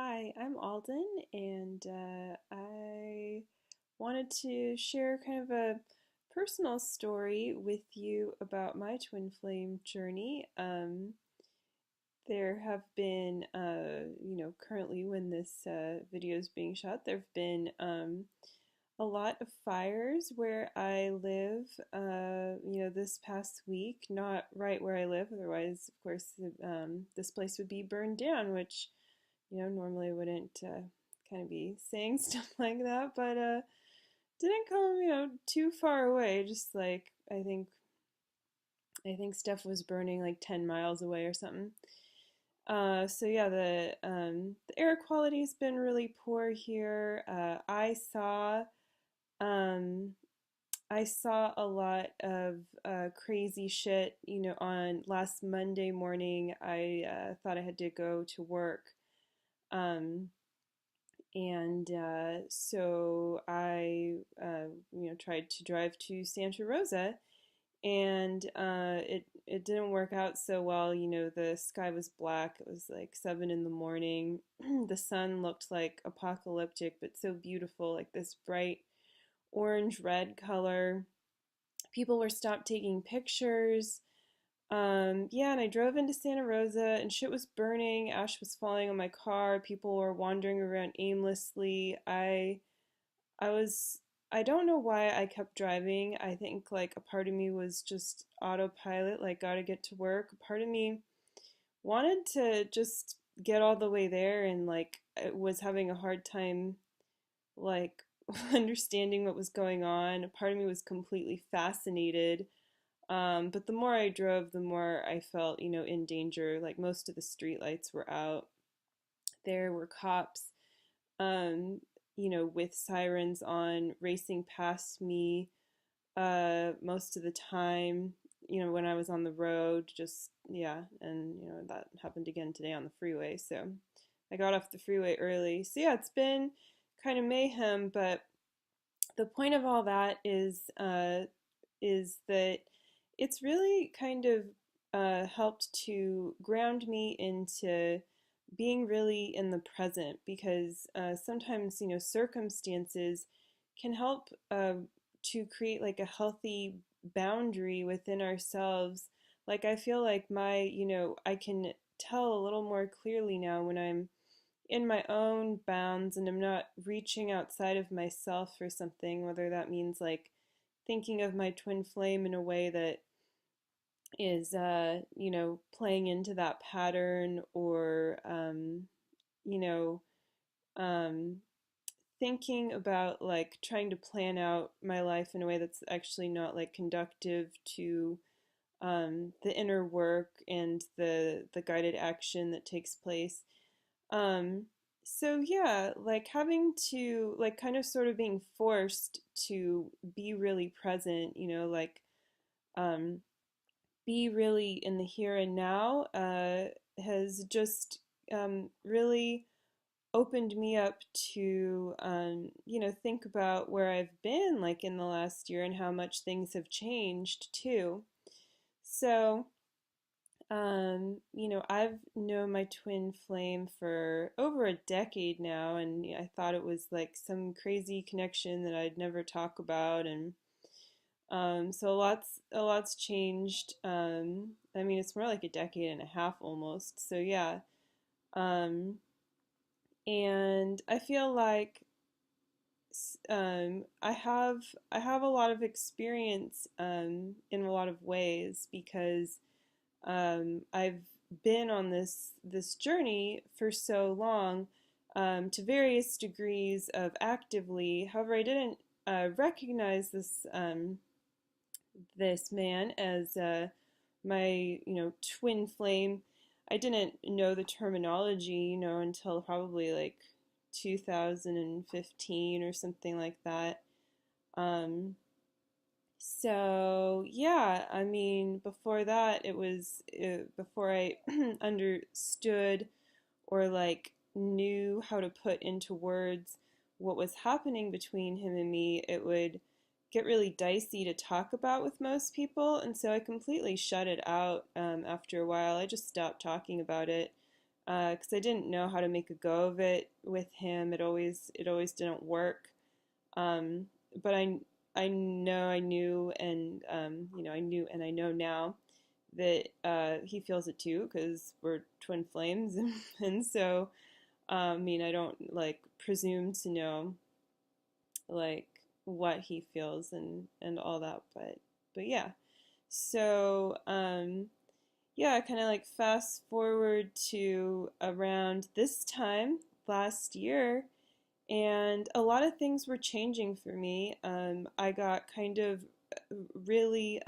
Hi, I'm Aldyn, and I wanted to share kind of a personal story with you about my twin flame journey. There have been, currently when this video is being shot, there have been a lot of fires where I live, this past week, not right where I live, otherwise, of course, this place would be burned down, which normally I wouldn't kind of be saying stuff like that, but didn't come, too far away. Just like I think stuff was burning like 10 miles away or something. So yeah, the air quality's been really poor here. Um, I saw a lot of crazy shit. On last Monday morning, I thought I had to go to work. Um, And so I tried to drive to Santa Rosa, and it didn't work out so well. The sky was black. It was like 7 in the morning. The sun looked like apocalyptic, but so beautiful, like this bright orange red color. People were stopped taking pictures. Yeah, and I drove into Santa Rosa and shit was burning, ash was falling on my car, people were wandering around aimlessly. I was I don't know why I kept driving. I think like a part of me was just autopilot, like gotta get to work. A part of me wanted to just get all the way there and like it was having a hard time like understanding what was going on. A part of me was completely fascinated, but the more I drove, the more I felt, in danger. Like most of the street lights were out. There were cops, um, with sirens on, racing past me most of the time, when I was on the road. Just, yeah. And, that happened again today on the freeway. So I got off the freeway early. So, yeah, it's been kind of mayhem, but the point of all that is that it's really kind of helped to ground me into being really in the present because sometimes circumstances can help to create like a healthy boundary within ourselves. Like I feel like I can tell a little more clearly now when I'm in my own bounds and I'm not reaching outside of myself for something, whether that means like thinking of my twin flame in a way that is, playing into that pattern or, you know, um, thinking about like trying to plan out my life in a way that's actually not like conductive to the inner work and the guided action that takes place. Um, so yeah, like having to like kind of sort of being forced to be really present, um, be really in the here and now, has just really opened me up to think about where I've been like in the last year and how much things have changed too. So I've known my twin flame for over a decade now, and I thought it was like some crazy connection that I'd never talk about, and so a lot's changed. I mean, it's more like a decade and a half almost. So yeah, um, and I feel like I have a lot of experience in a lot of ways because I've been on this journey for so long, to various degrees of actively. However, I didn't recognize this man as my twin flame. I didn't know the terminology until probably like 2015 or something like that. Um, so yeah, I mean, before that, it was before I understood or like knew how to put into words what was happening between him and me. It would get really dicey to talk about with most people, and so I completely shut it out after a while. I just stopped talking about it. because I didn't know how to make a go of it with him. It always didn't work. Um, but I know I knew and I knew and I know now that he feels it too because we're twin flames, and so I mean I don't like presume to know like what he feels and all that, but yeah. So yeah, kind of like fast forward to around this time last year, and a lot of things were changing for me. I got kind of really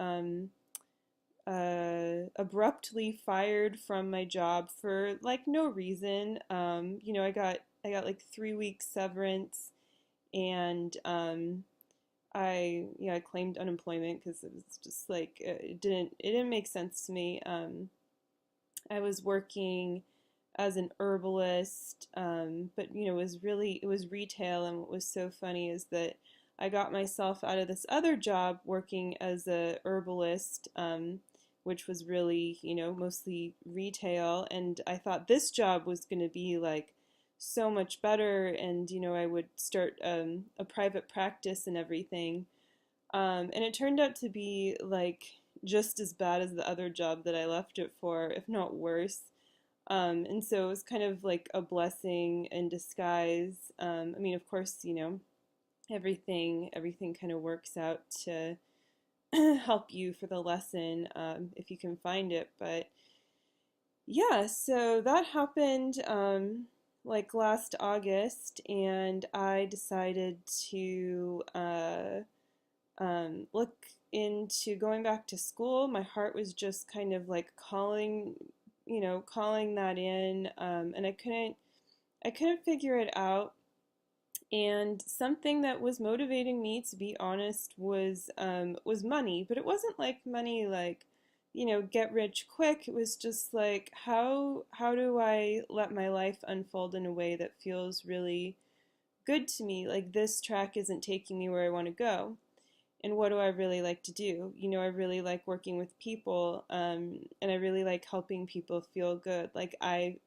abruptly fired from my job for like no reason. I got like 3 weeks severance, and I claimed unemployment because it was just like it didn't make sense to me. I was working as an herbalist, but it was retail, and what was so funny is that I got myself out of this other job working as a herbalist, which was really mostly retail, and I thought this job was going to be like so much better, and I would start a private practice and everything, and it turned out to be like just as bad as the other job that I left it for, if not worse. And so it was kind of like a blessing in disguise. I mean, of course, everything kind of works out to help you for the lesson, if you can find it. But yeah, so that happened like last August, and I decided to look into going back to school. My heart was just kind of like calling that in, and I couldn't figure it out. And something that was motivating me, to be honest, was money, but it wasn't like money like get rich quick. It was just like how do I let my life unfold in a way that feels really good to me? Like this track isn't taking me where I want to go. And what do I really like to do? I really like working with people, and I really like helping people feel good. Like I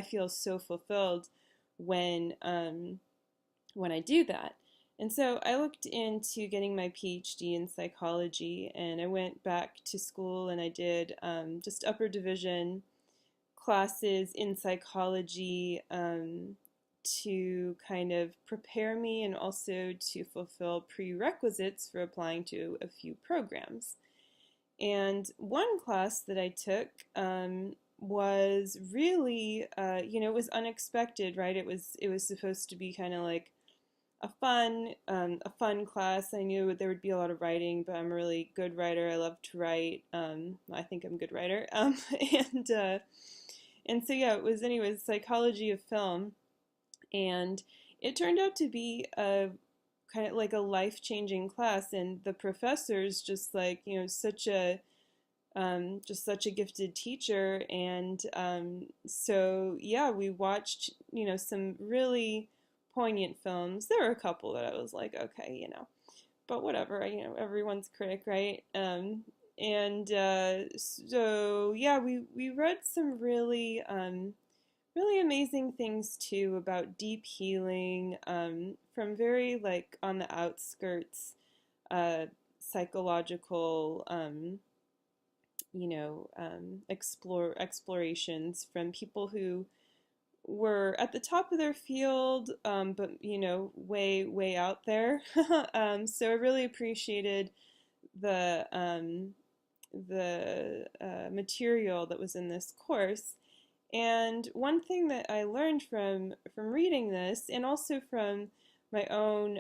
feel so fulfilled when when I do that. And so I looked into getting my PhD in psychology, and I went back to school and I did just upper division classes in psychology, to kind of prepare me and also to fulfill prerequisites for applying to a few programs. And one class that I took was really, it was unexpected, right? It was supposed to be kind of like a fun class. I knew there would be a lot of writing, but I'm a really good writer. I love to write. I think I'm a good writer. And so yeah, it was anyways psychology of film, and it turned out to be a kind of like a life-changing class, and the professor's just like just such a gifted teacher, and so yeah, we watched some really poignant films. There were a couple that I was like, okay, but whatever, everyone's critic, right? And so yeah, we read some really amazing things too about deep healing, from very like on the outskirts, psychological, explorations from people who were at the top of their field, but way out there. So I really appreciated the material that was in this course. And one thing that I learned from reading this, and also from my own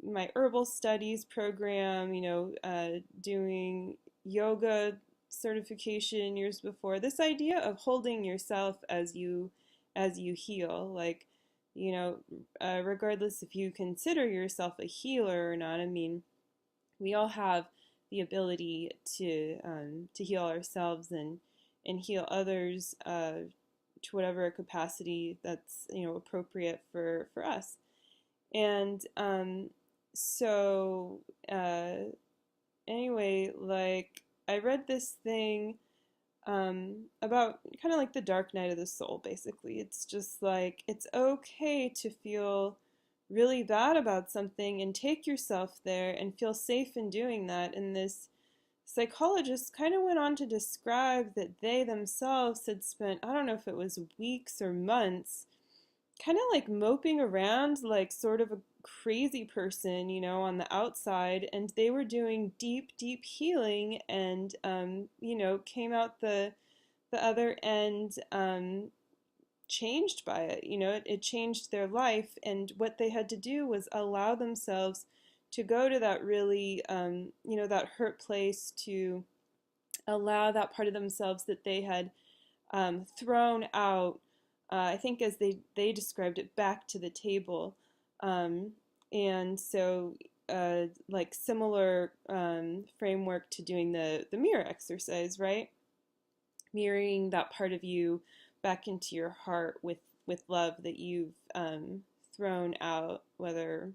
my herbal studies program, doing yoga certification years before, this idea of holding yourself as you heal, like regardless if you consider yourself a healer or not. I mean, we all have the ability to heal ourselves and heal others, to whatever capacity that's appropriate for us. And so anyway, like I read this thing about kind of like the dark night of the soul, basically. It's just like it's okay to feel really bad about something and take yourself there and feel safe in doing that. And this psychologist kind of went on to describe that they themselves had spent, I don't know if it was weeks or months, kind of like moping around like sort of a crazy person, on the outside, and they were doing deep, deep healing, and came out the other end changed by it. It changed their life, and what they had to do was allow themselves to go to that really, that hurt place, to allow that part of themselves that they had thrown out, I think as they described it, back to the table. Um, and so, like similar framework to doing the mirror exercise, right? Mirroring that part of you back into your heart with love that you've thrown out, whether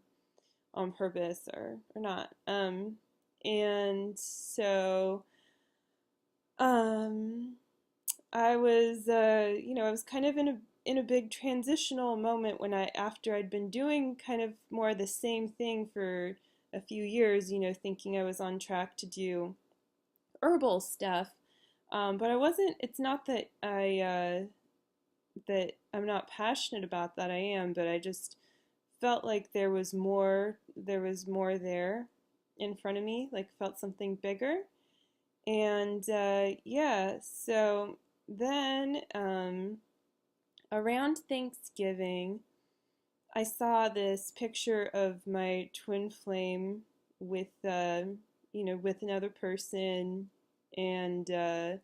on purpose or not. And so, um, I was kind of in a big transitional moment when after I'd been doing kind of more the same thing for a few years, thinking I was on track to do herbal stuff. But I wasn't. It's not that that I'm not passionate about that. I am, but I just felt like there was more. There was more there in front of me. Like felt something bigger. And yeah, so then around Thanksgiving, I saw this picture of my twin flame with, with another person, and I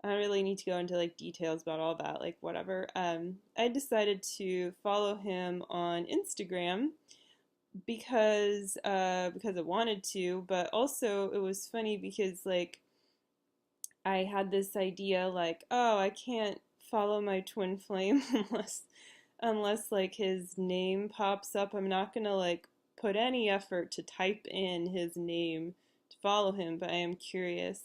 don't really need to go into like details about all that, like whatever. I decided to follow him on Instagram because I wanted to, but also it was funny because like I had this idea like, oh, I can't follow my twin flame unless like his name pops up. I'm not gonna like put any effort to type in his name to follow him, but I am curious.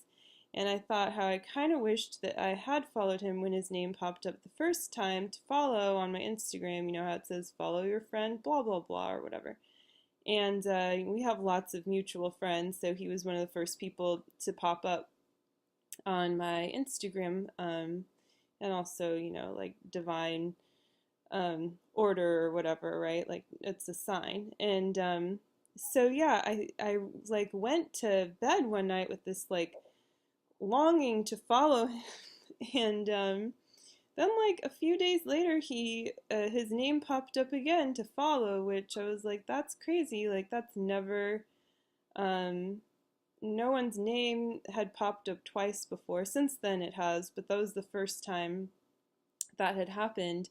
And I thought how I kind of wished that I had followed him when his name popped up the first time to follow on my Instagram. You know how it says follow your friend, blah, blah, blah, or whatever. And we have lots of mutual friends, so he was one of the first people to pop up on my Instagram, and also, like divine order or whatever, right? Like it's a sign. And so yeah, I like went to bed one night with this like longing to follow him, and then like a few days later, his name popped up again to follow, which I was like, that's crazy. Like that's never um, no one's name had popped up twice before. Since then it has, but that was the first time that had happened.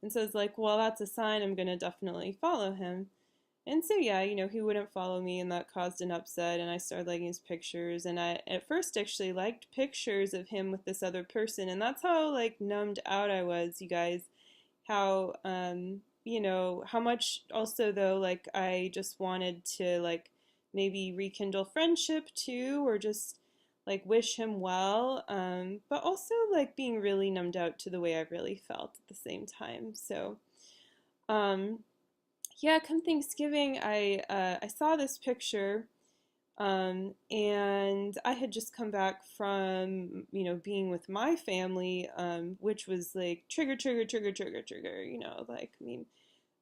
And so it's like, well, that's a sign I'm going to definitely follow him. And so, yeah, he wouldn't follow me, and that caused an upset. And I started liking his pictures. And I, at first, actually liked pictures of him with this other person. And that's how, like, numbed out I was, you guys. How, how much also, though, like, I just wanted to, like, maybe rekindle friendship too, or just, like, wish him well. But also, like, being really numbed out to the way I really felt at the same time. So, um, yeah, come Thanksgiving, I saw this picture, and I had just come back from being with my family, which was like trigger, trigger, trigger, trigger, trigger. Like I mean,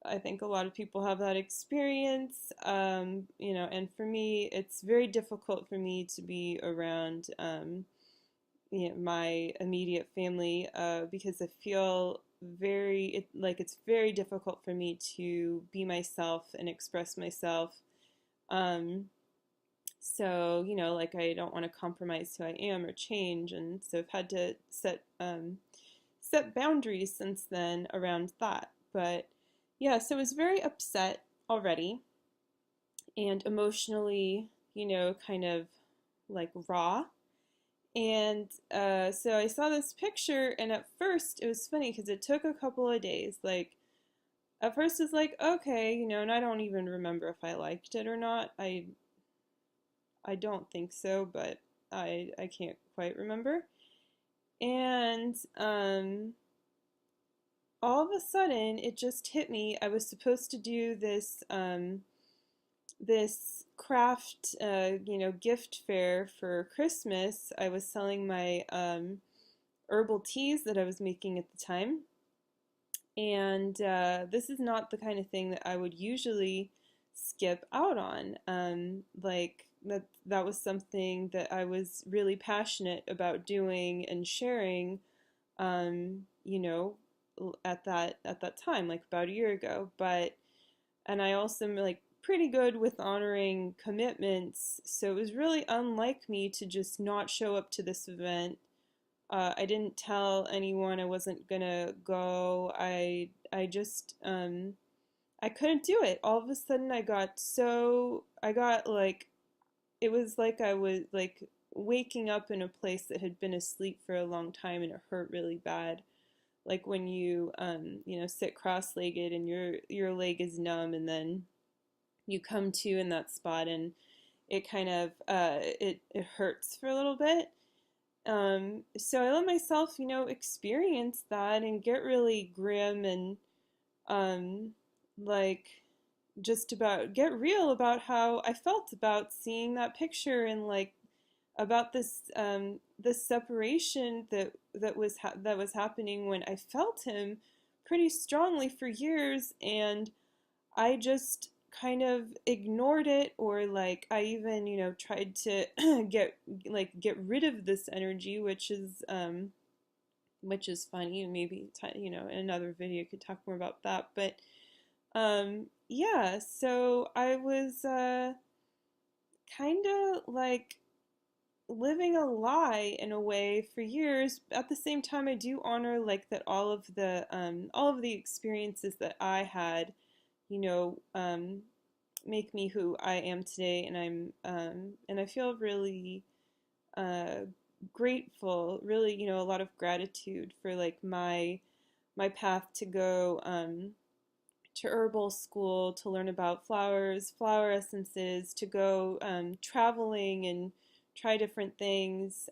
I think a lot of people have that experience, and for me, it's very difficult for me to be around, my immediate family, because I feel like it's very difficult for me to be myself and express myself. Um, so, like I don't want to compromise who I am or change, and so I've had to set boundaries since then around that. But yeah, so I was very upset already and emotionally, kind of like raw. And so I saw this picture, and at first it was funny because it took a couple of days. Like, at first it's like, okay, and I don't even remember if I liked it or not. I don't think so, but I can't quite remember. And all of a sudden, it just hit me. I was supposed to do this craft, gift fair for Christmas. I was selling my herbal teas that I was making at the time. And this is not the kind of thing that I would usually skip out on. Like that was something that I was really passionate about doing and sharing. Um, you know, at that time, like about a year ago. But and I also am like pretty good with honoring commitments, so it was really unlike me to just not show up to this event. I didn't tell anyone I wasn't gonna go. I just I couldn't do it. All of a sudden I got like it was like I was like waking up in a place that had been asleep for a long time and it hurt really bad. Like when you sit cross-legged and your leg is numb and then you come to in that spot and it kind of it hurts for a little bit. So I let myself, experience that and get really grim and um, like just about get real about how I felt about seeing that picture and like about this separation that was happening when I felt him pretty strongly for years, and I just kind of ignored it, or like I even tried to get rid of this energy, which is funny, and maybe in another video could talk more about that. But yeah, so I was kind of like living a lie in a way for years. At the same time, I do honor like that all of the experiences that I had, you know, um, make me who I am today, and and I feel really uh, grateful, really, a lot of gratitude for like my path to go to herbal school to learn about flowers, flower essences, to go traveling and try different things,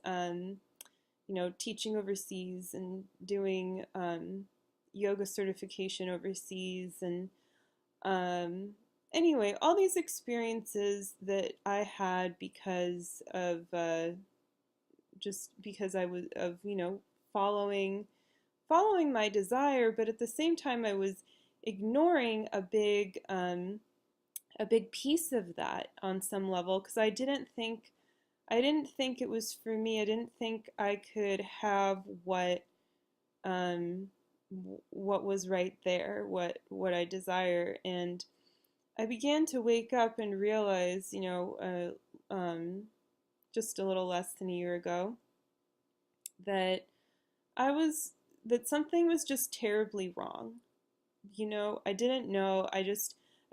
teaching overseas and doing yoga certification overseas. And anyway, all these experiences that I had because of just because I was of following following my desire, but at the same time I was ignoring a big piece of that on some level, because I didn't think it was for me. I didn't think I could have um, what was right there, what I desire. And I began to wake up and realize, just a little less than a year ago, that I was that something was just terribly wrong. I didn't know. I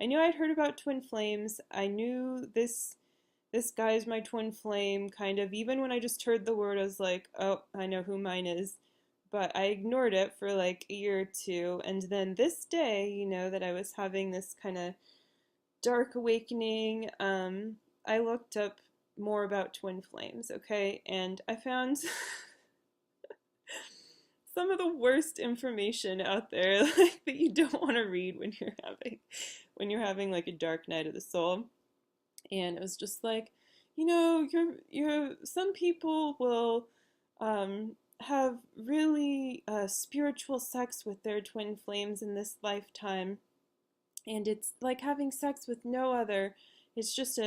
knew I'd heard about twin flames. I knew this guy's my twin flame, kind of. Even when I just heard the word, I was like, oh, I know who mine is. But I ignored it for like a year or two. And then this day, that I was having this kind of dark awakening, I looked up more about twin flames, okay? And I found some of the worst information out there, like that you don't want to read when you're having like a dark night of the soul. And it was just like, you're some people will have really spiritual sex with their twin flames in this lifetime, and it's like having sex with no other. It's just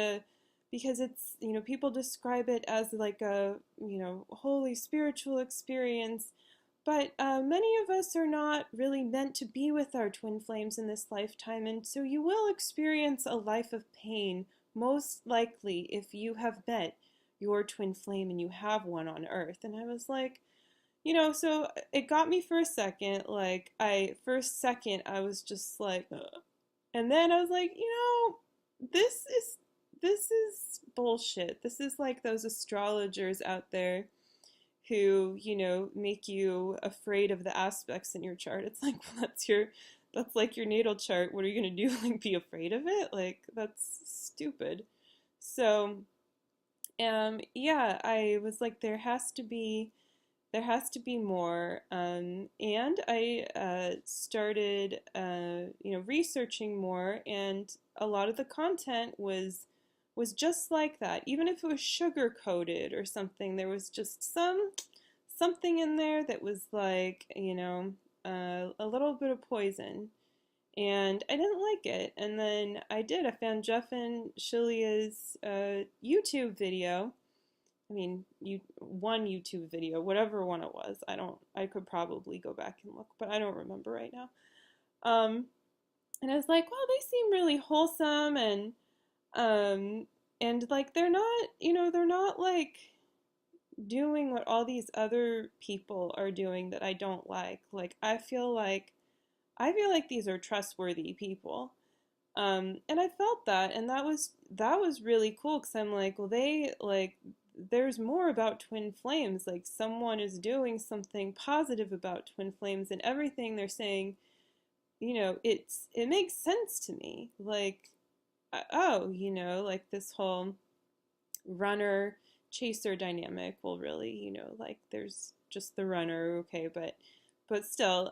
because it's, people describe it as like a, holy spiritual experience. But many of us are not really meant to be with our twin flames in this lifetime, and so you will experience a life of pain, most likely, if you have met your twin flame and you have one on Earth. And I was like, so it got me for a second. Like, first second, I was just like, ugh. And then I was like, this is this is bullshit. This is like those astrologers out there who, make you afraid of the aspects in your chart. It's like, well, that's like your natal chart. What are you going to do? Like, be afraid of it? Like, that's stupid. So, yeah, I was like, there has to be there has to be more. And I started, researching more, and a lot of the content was just like that. Even if it was sugar coated or something, there was just something in there that was like, a little bit of poison. And I didn't like it. And then I found Jeff and Shilia's YouTube video. I mean, one YouTube video, whatever one it was. I could probably go back and look, but I don't remember right now. Um, and I was like, well, they seem really wholesome, um, and like they're not like doing what all these other people are doing that I don't like. Like I feel like these are trustworthy people. And I felt that, and that was really cool because I'm like, well, there's more about twin flames. Like someone is doing something positive about twin flames, and everything they're saying, it makes sense to me. Like, oh, like this whole runner chaser dynamic. Well, really, like there's just the runner, okay, but still,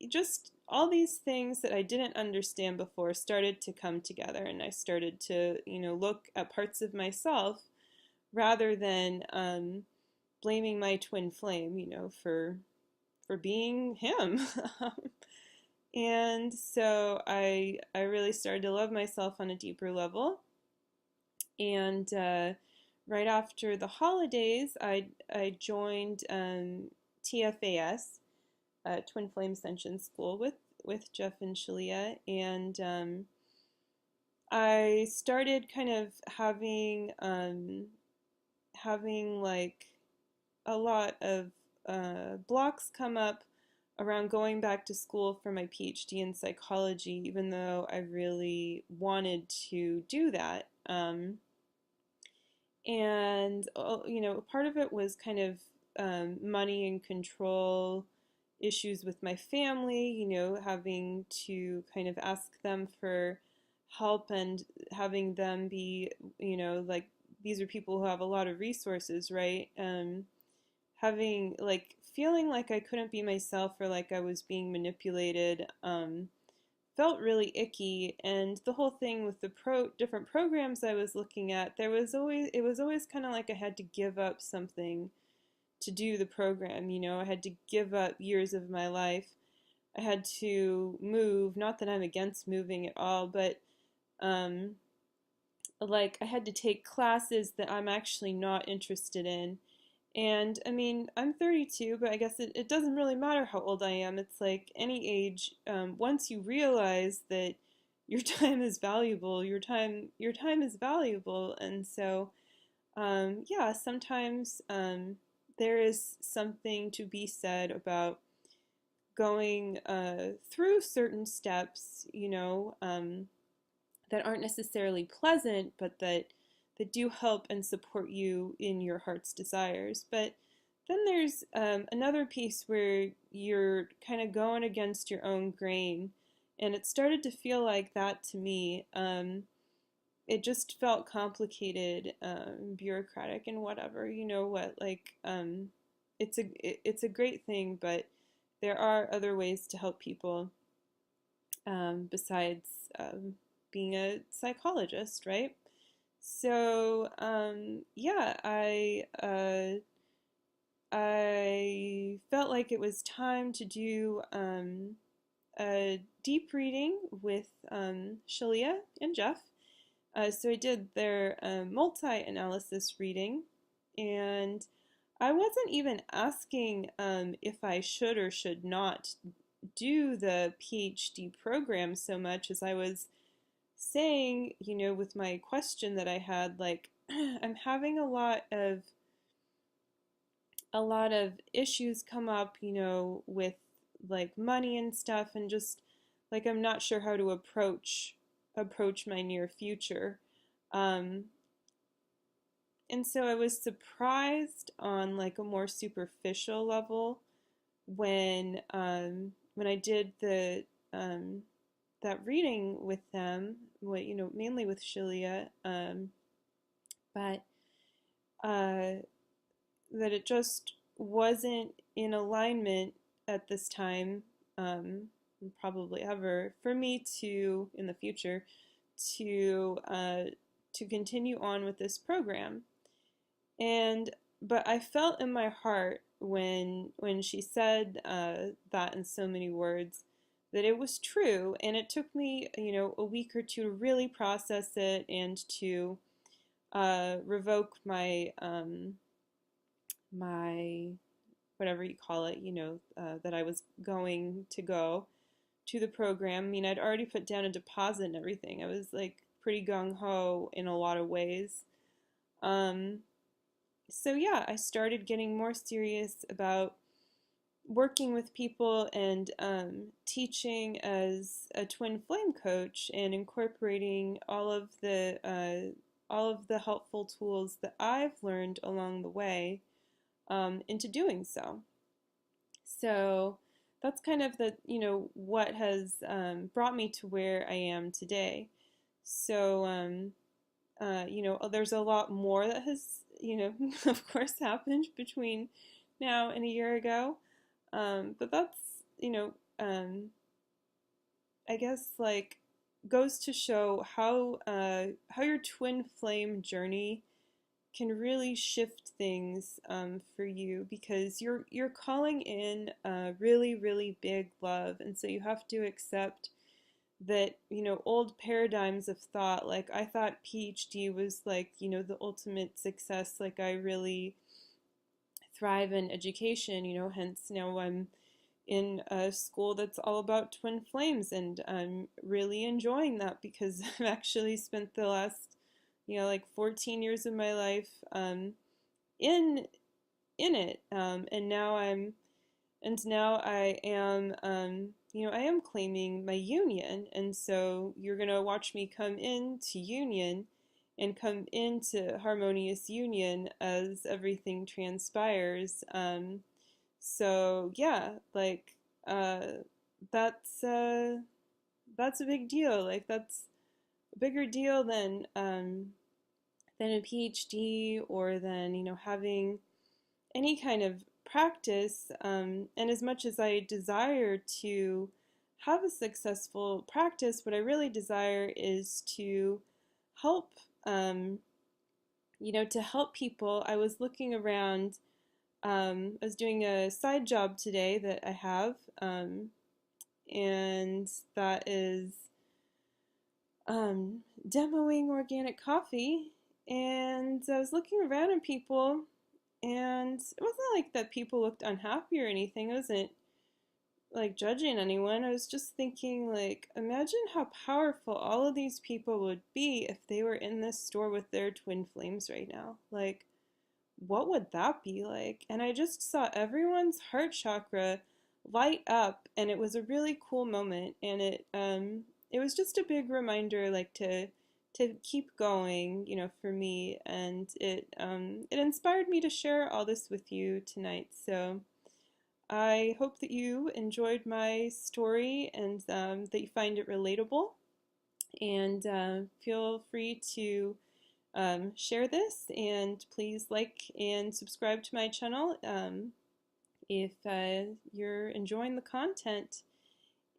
just all these things that I didn't understand before started to come together, and I started to, look at parts of myself rather than blaming my twin flame, for being him. And so I really started to love myself on a deeper level. And right after the holidays, I joined TFAS, Twin Flame Ascension School, with Jeff and Shalia, and I started kind of having like a lot of blocks come up around going back to school for my PhD in psychology, even though I really wanted to do that. And part of it was kind of money and control issues with my family, having to kind of ask them for help, and having them be, like, these are people who have a lot of resources, right? Having, like, feeling like I couldn't be myself, or like I was being manipulated, felt really icky. And the whole thing with the different programs I was looking at, it was always kind of like I had to give up something to do the program. I had to give up years of my life. I had to move. Not that I'm against moving at all, but um, like I had to take classes that I'm actually not interested in. And I mean, I'm 32, but I guess it doesn't really matter how old I am. It's like any age. Once you realize that your time is valuable, your time is valuable. And so, yeah, sometimes there is something to be said about going through certain steps, that aren't necessarily pleasant, but that do help and support you in your heart's desires. But then there's another piece where you're kind of going against your own grain, and it started to feel like that to me. It just felt complicated, bureaucratic, and whatever. You know what? Like, it's a great thing, but there are other ways to help people, besides being a psychologist, right? So yeah, I felt like it was time to do a deep reading with Shalia and Jeff. So I did their multi-analysis reading, and I wasn't even asking if I should or should not do the PhD program so much as I was saying, with my question that I had, like, I'm having a lot of issues come up, with like money and stuff, and just like I'm not sure how to approach my near future. Um, and so I was surprised on like a more superficial level when I did the that reading with them, mainly with Shilia, but that it just wasn't in alignment at this time, probably ever, for me to, in the future, to continue on with this program. And but I felt in my heart when she said that in so many words that it was true, and it took me, a week or two to really process it and to revoke my whatever you call it, that I was going to go to the program. I mean, I'd already put down a deposit and everything. I was like pretty gung ho in a lot of ways. Um, so yeah, I started getting more serious about working with people and teaching as a twin flame coach and incorporating all of the helpful tools that I've learned along the way into doing so. So that's kind of what has brought me to where I am today. So there's a lot more that has of course happened between now and a year ago. But that's I guess like goes to show how your twin flame journey can really shift things for you, because you're calling in a really really big love, and so you have to accept that old paradigms of thought, like I thought PhD was like the ultimate success, like I really thrive in education, hence now I'm in a school that's all about twin flames, and I'm really enjoying that because I've actually spent the last like 14 years of my life in it, and now I am I am claiming my union, and so you're gonna watch me come into union and come into harmonious union as everything transpires. So yeah, like that's that's a big deal. Like that's a bigger deal than a PhD, or than having any kind of practice. And as much as I desire to have a successful practice, what I really desire is to help to help people. I was looking around. I was doing a side job today that I have, and that is demoing organic coffee. And I was looking around at people, and it wasn't like that people looked unhappy or anything. I wasn't like judging anyone. I was just thinking, like, imagine how powerful all of these people would be if they were in this store with their twin flames right now. Like, what would that be like? And I just saw everyone's heart chakra light up, and it was a really cool moment. And it was just a big reminder, like to keep going, for me. And it inspired me to share all this with you tonight. So I hope that you enjoyed my story, and that you find it relatable. And feel free to share this, and please like and subscribe to my channel if you're enjoying the content.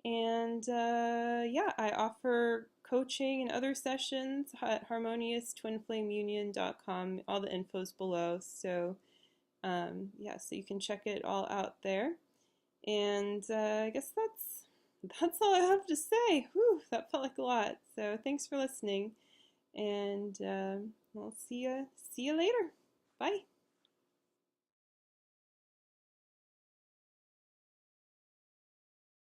And yeah, I offer coaching and other sessions at harmonious-twin-flame-union.com. All the info's below, so yeah, so you can check it all out there. And I guess that's all I have to say. Whew, that felt like a lot. So thanks for listening, and we'll see you later. Bye.